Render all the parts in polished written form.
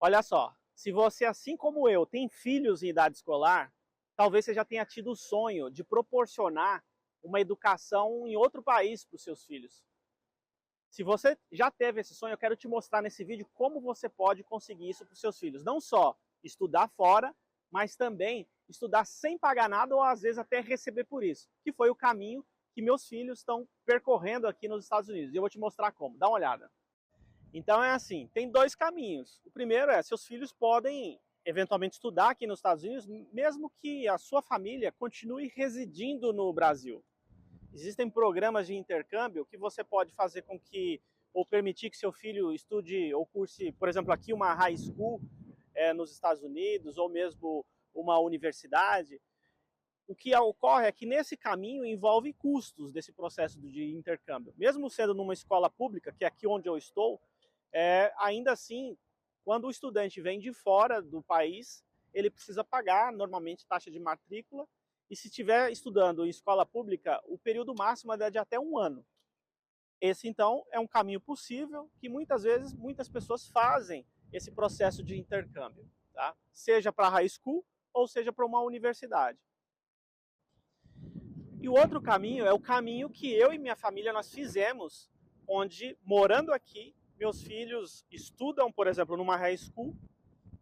Olha só, se você, assim como eu, tem filhos em idade escolar, talvez você já tenha tido o sonho de proporcionar uma educação em outro país para os seus filhos. Se você já teve esse sonho, eu quero te mostrar nesse vídeo como você pode conseguir isso para os seus filhos. Não só estudar fora, mas também estudar sem pagar nada ou às vezes até receber por isso, que foi o caminho que meus filhos estão percorrendo aqui nos Estados Unidos. E eu vou te mostrar como. Dá uma olhada. Então é assim, tem dois caminhos. O primeiro é, seus filhos podem eventualmente estudar aqui nos Estados Unidos, mesmo que a sua família continue residindo no Brasil. Existem programas de intercâmbio que você pode fazer com que, ou permitir que seu filho estude ou curse, por exemplo, aqui uma high school nos Estados Unidos, ou mesmo uma universidade. O que ocorre é que nesse caminho envolve custos desse processo de intercâmbio. Mesmo sendo numa escola pública, que é aqui onde eu estou, ainda assim, quando o estudante vem de fora do país, ele precisa pagar normalmente taxa de matrícula, e se estiver estudando em escola pública, o período máximo é de até 1 ano. Esse, então, é um caminho possível que muitas vezes muitas pessoas fazem esse processo de intercâmbio, tá? Seja para high school ou seja para uma universidade. E o outro caminho é o caminho que eu e minha família nós fizemos, onde, morando aqui, meus filhos estudam, por exemplo, numa high school.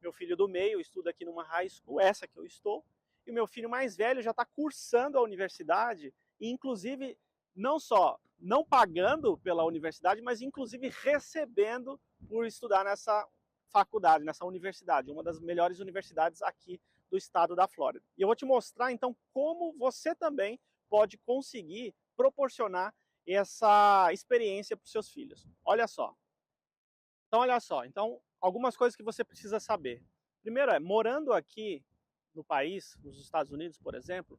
Meu filho do meio estuda aqui numa high school, essa que eu estou, e o meu filho mais velho já está cursando a universidade, e inclusive não só não pagando pela universidade, mas inclusive recebendo por estudar nessa faculdade, nessa universidade, uma das melhores universidades aqui do estado da Flórida. E eu vou te mostrar então como você também pode conseguir proporcionar essa experiência para os seus filhos. Olha só. Então, algumas coisas que você precisa saber. Primeiro morando aqui no país, nos Estados Unidos, por exemplo,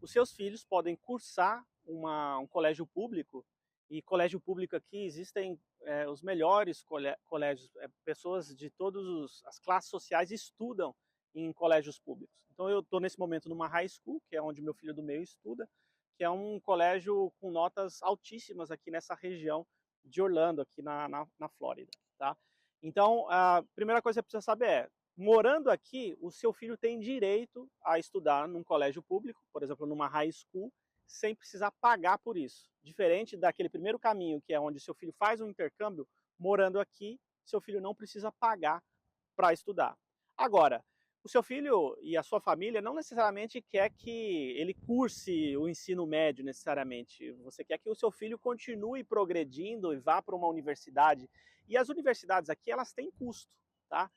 os seus filhos podem cursar um colégio público, e colégio público aqui existem os melhores colégios, pessoas de todas as classes sociais estudam em colégios públicos. Então eu estou nesse momento numa high school, que é onde meu filho do meio estuda, que é um colégio com notas altíssimas aqui nessa região de Orlando, aqui na Flórida. Tá? Então, a primeira coisa que você precisa saber é, morando aqui, o seu filho tem direito a estudar num colégio público, por exemplo, numa high school, sem precisar pagar por isso. Diferente daquele primeiro caminho, que é onde seu filho faz um intercâmbio, morando aqui, seu filho não precisa pagar para estudar. Agora, o seu filho e a sua família não necessariamente quer que ele curse o ensino médio necessariamente. Você quer que o seu filho continue progredindo e vá para uma universidade. E as universidades aqui, elas têm custo, tá?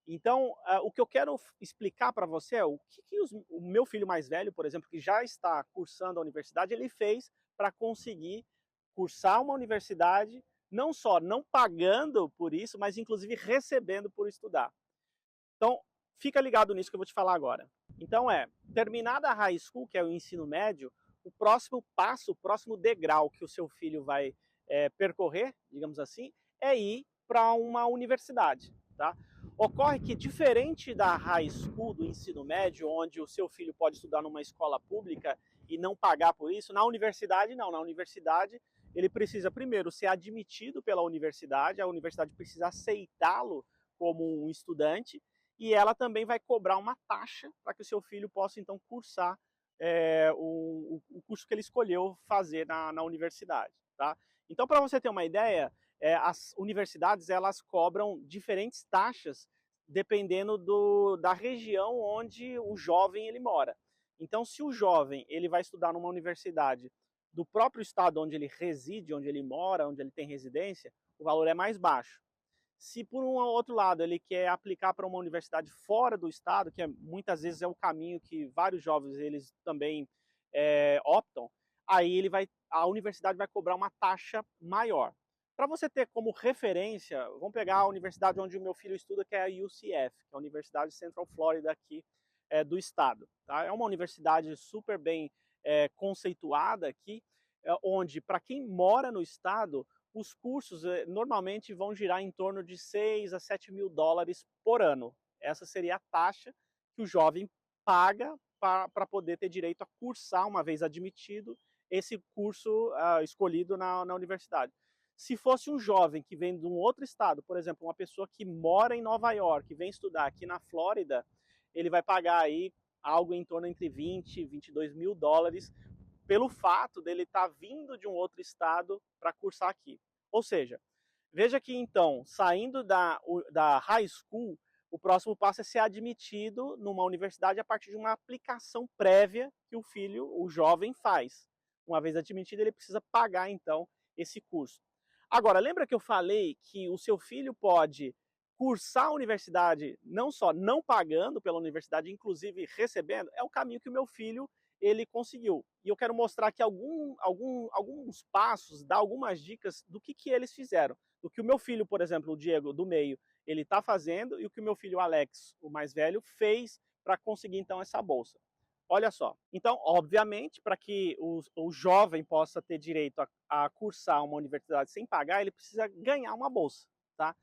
Então, o que eu quero explicar para você é o que o meu filho mais velho, por exemplo, que já está cursando a universidade, ele fez para conseguir cursar uma universidade, não só não pagando por isso, mas inclusive recebendo por estudar. Então, fica ligado nisso que eu vou te falar agora. Então terminada a high school, que é o ensino médio, o próximo passo, o próximo degrau que o seu filho vai percorrer, digamos assim, é ir para uma universidade, tá? Ocorre que, diferente da high school, do ensino médio, onde o seu filho pode estudar numa escola pública e não pagar por isso, na universidade não. Na universidade ele precisa primeiro ser admitido pela universidade, a universidade precisa aceitá-lo como um estudante, e ela também vai cobrar uma taxa para que o seu filho possa então cursar o curso que ele escolheu fazer na universidade. Tá? Então, para você ter uma ideia, as universidades elas cobram diferentes taxas dependendo da região onde o jovem ele mora. Então, se o jovem ele vai estudar numa universidade do próprio estado onde ele reside, onde ele mora, onde ele tem residência, o valor é mais baixo. Se por um outro lado ele quer aplicar para uma universidade fora do estado, que muitas vezes é o caminho que vários jovens eles também optam, aí a universidade vai cobrar uma taxa maior. Para você ter como referência, vamos pegar a universidade onde o meu filho estuda, que é a UCF, que é a Universidade Central Florida aqui do estado. Tá? É uma universidade super bem conceituada aqui, onde para quem mora no estado, os cursos normalmente vão girar em torno de 6 a 7 mil dólares por ano. Essa seria a taxa que o jovem paga para poder ter direito a cursar, uma vez admitido, esse curso escolhido na universidade. Se fosse um jovem que vem de um outro estado, por exemplo, uma pessoa que mora em Nova York, vem estudar aqui na Flórida, ele vai pagar aí algo em torno entre 20 e 22 mil dólares pelo fato dele estar vindo de um outro estado para cursar aqui. Ou seja, veja que então, saindo da high school, o próximo passo é ser admitido numa universidade a partir de uma aplicação prévia que o jovem faz. Uma vez admitido, ele precisa pagar então esse curso. Agora, lembra que eu falei que o seu filho pode cursar a universidade não só não pagando pela universidade, inclusive recebendo? É o caminho que o meu filho ele conseguiu. E eu quero mostrar aqui alguns passos, dar algumas dicas do que eles fizeram. Do que o meu filho, por exemplo, o Diego, do meio, ele está fazendo e o que o meu filho Alex, o mais velho, fez para conseguir então essa bolsa. Olha só. Então, obviamente, para que o jovem possa ter direito a cursar uma universidade sem pagar, ele precisa ganhar uma bolsa, tá?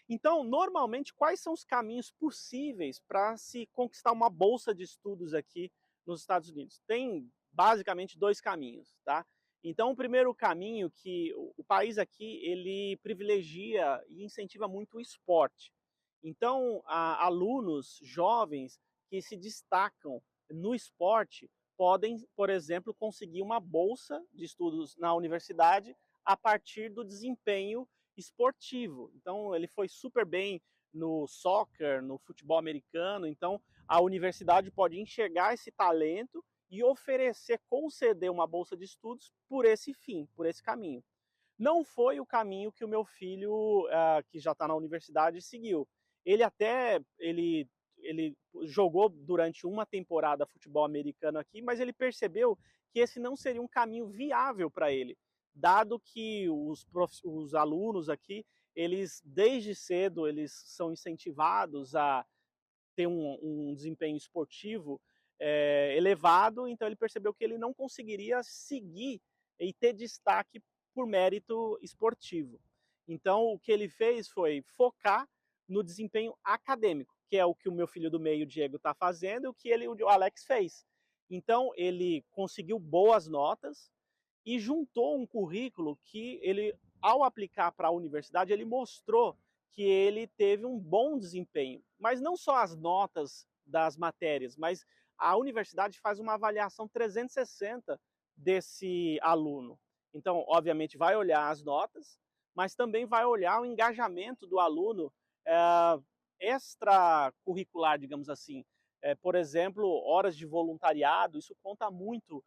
Então, normalmente, quais são os caminhos possíveis para se conquistar uma bolsa de estudos aqui nos Estados Unidos? Tem basicamente dois caminhos, tá? Então, o primeiro caminho que o país aqui, ele privilegia e incentiva muito o esporte. Então, alunos jovens que se destacam no esporte podem, por exemplo, conseguir uma bolsa de estudos na universidade a partir do desempenho esportivo. Então, ele foi super bem no soccer, no futebol americano. Então, a universidade pode enxergar esse talento e oferecer, conceder uma bolsa de estudos por esse fim, por esse caminho. Não foi o caminho que o meu filho, que já está na universidade, seguiu. Ele jogou durante uma temporada futebol americano aqui, mas ele percebeu que esse não seria um caminho viável para ele, dado que os alunos aqui, eles desde cedo eles são incentivados a ter um desempenho esportivo elevado, então ele percebeu que ele não conseguiria seguir e ter destaque por mérito esportivo. Então o que ele fez foi focar no desempenho acadêmico, que é o que o meu filho do meio, Diego, está fazendo, e o que o Alex fez. Então ele conseguiu boas notas e juntou um currículo que ele, ao aplicar para a universidade, ele mostrou que ele teve um bom desempenho. Mas não só as notas das matérias, mas a universidade faz uma avaliação 360 desse aluno. Então, obviamente, vai olhar as notas, mas também vai olhar o engajamento do aluno extracurricular, digamos assim. Por exemplo, horas de voluntariado, isso conta muito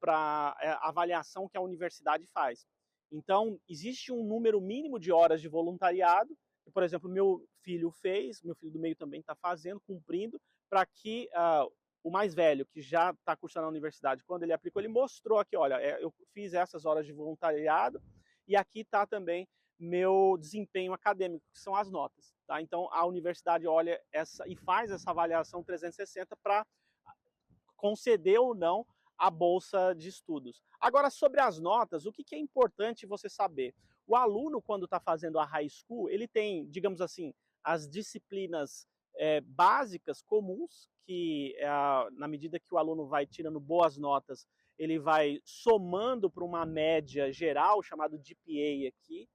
para a avaliação que a universidade faz. Então, existe um número mínimo de horas de voluntariado, que, por exemplo, meu filho fez, meu filho do meio também está fazendo, cumprindo, para que o mais velho, que já está cursando na universidade, quando ele aplicou, ele mostrou aqui, olha, eu fiz essas horas de voluntariado e aqui está também meu desempenho acadêmico, que são as notas. Tá? Então, a universidade olha e faz essa avaliação 360 para conceder ou não a bolsa de estudos. Agora, sobre as notas, o que é importante você saber? O aluno, quando está fazendo a high school, ele tem, digamos assim, as disciplinas básicas, comuns, que na medida que o aluno vai tirando boas notas, ele vai somando para uma média geral, chamado GPA aqui.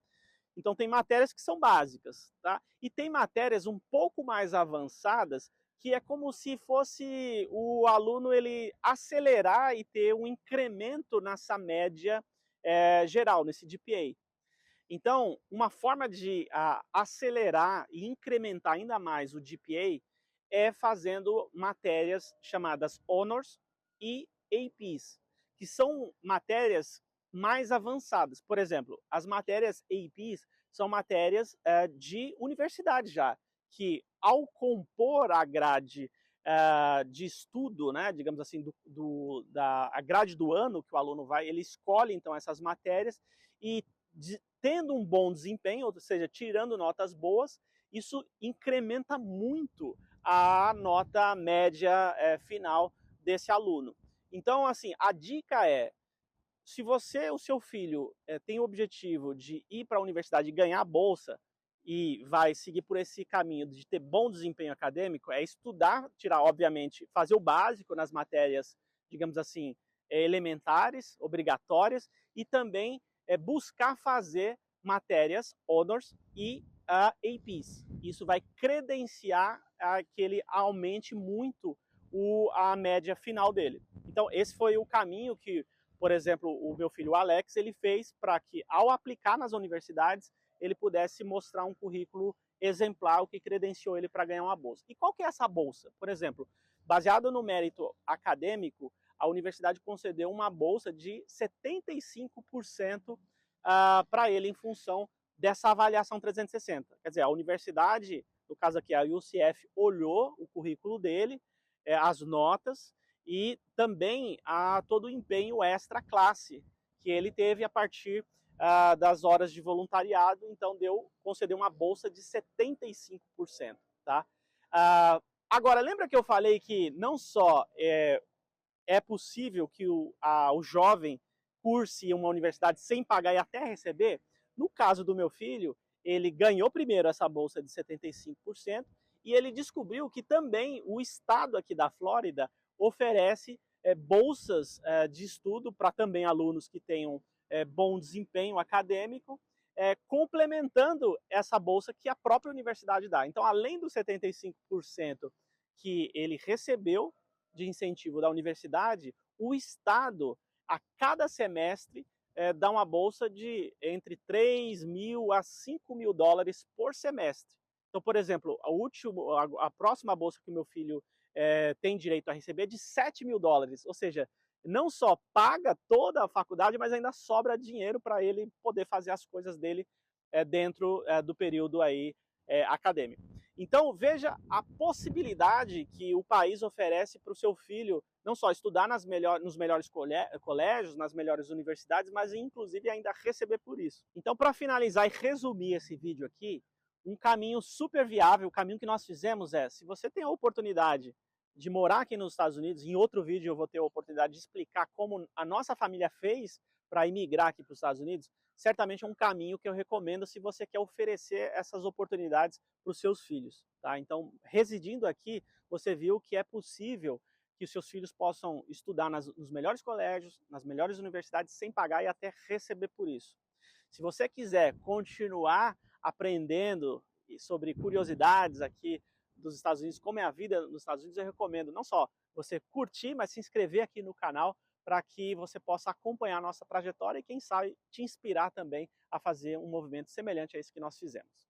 Então, tem matérias que são básicas, tá? E tem matérias um pouco mais avançadas, que é como se fosse o aluno ele acelerar e ter um incremento nessa média geral, nesse GPA. Então, uma forma de acelerar e incrementar ainda mais o GPA é fazendo matérias chamadas Honors e APs, que são matérias mais avançadas. Por exemplo, as matérias APs são matérias de universidade já, que ao compor a grade de estudo, né, digamos assim, a grade do ano que o aluno vai, ele escolhe então essas matérias e tendo um bom desempenho, ou seja, tirando notas boas, isso incrementa muito a nota média final desse aluno. Então, assim, a dica é, se o seu filho tem o objetivo de ir para a universidade e ganhar a bolsa, e vai seguir por esse caminho de ter bom desempenho acadêmico, é estudar, tirar, obviamente, fazer o básico nas matérias, digamos assim, elementares, obrigatórias, e também buscar fazer matérias honors e APs. Isso vai credenciar que ele aumente muito a média final dele. Então esse foi o caminho que, por exemplo, o meu filho Alex, ele fez para que ao aplicar nas universidades, ele pudesse mostrar um currículo exemplar, o que credenciou ele para ganhar uma bolsa. E qual que é essa bolsa? Por exemplo, baseado no mérito acadêmico, a universidade concedeu uma bolsa de 75% para ele em função dessa avaliação 360. Quer dizer, a universidade, no caso aqui a UCF, olhou o currículo dele, as notas e também todo o empenho extra classe que ele teve a partir das horas de voluntariado, então concedeu uma bolsa de 75%. Tá? Agora, lembra que eu falei que não só é possível que o jovem curse uma universidade sem pagar e até receber? No caso do meu filho, ele ganhou primeiro essa bolsa de 75% e ele descobriu que também o estado aqui da Flórida oferece bolsas de estudo para também alunos que tenham bom desempenho acadêmico, complementando essa bolsa que a própria universidade dá. Então, além dos 75% que ele recebeu de incentivo da universidade, o Estado, a cada semestre, dá uma bolsa de entre 3 mil a 5 mil dólares por semestre. Então, por exemplo, a próxima bolsa que o meu filho tem direito a receber é de 7 mil dólares, ou seja, não só paga toda a faculdade, mas ainda sobra dinheiro para ele poder fazer as coisas dele dentro do período aí acadêmico. Então veja a possibilidade que o país oferece para o seu filho não só estudar nos melhores colégios, nas melhores universidades, mas inclusive ainda receber por isso. Então, para finalizar e resumir esse vídeo aqui, um caminho super viável, o caminho que nós fizemos se você tem a oportunidade de morar aqui nos Estados Unidos, em outro vídeo eu vou ter a oportunidade de explicar como a nossa família fez para imigrar aqui para os Estados Unidos, certamente é um caminho que eu recomendo se você quer oferecer essas oportunidades para os seus filhos. Tá? Então, residindo aqui, você viu que é possível que os seus filhos possam estudar nos melhores colégios, nas melhores universidades, sem pagar e até receber por isso. Se você quiser continuar aprendendo sobre curiosidades aqui dos Estados Unidos, como é a vida nos Estados Unidos, eu recomendo não só você curtir, mas se inscrever aqui no canal para que você possa acompanhar a nossa trajetória e, quem sabe, te inspirar também a fazer um movimento semelhante a esse que nós fizemos.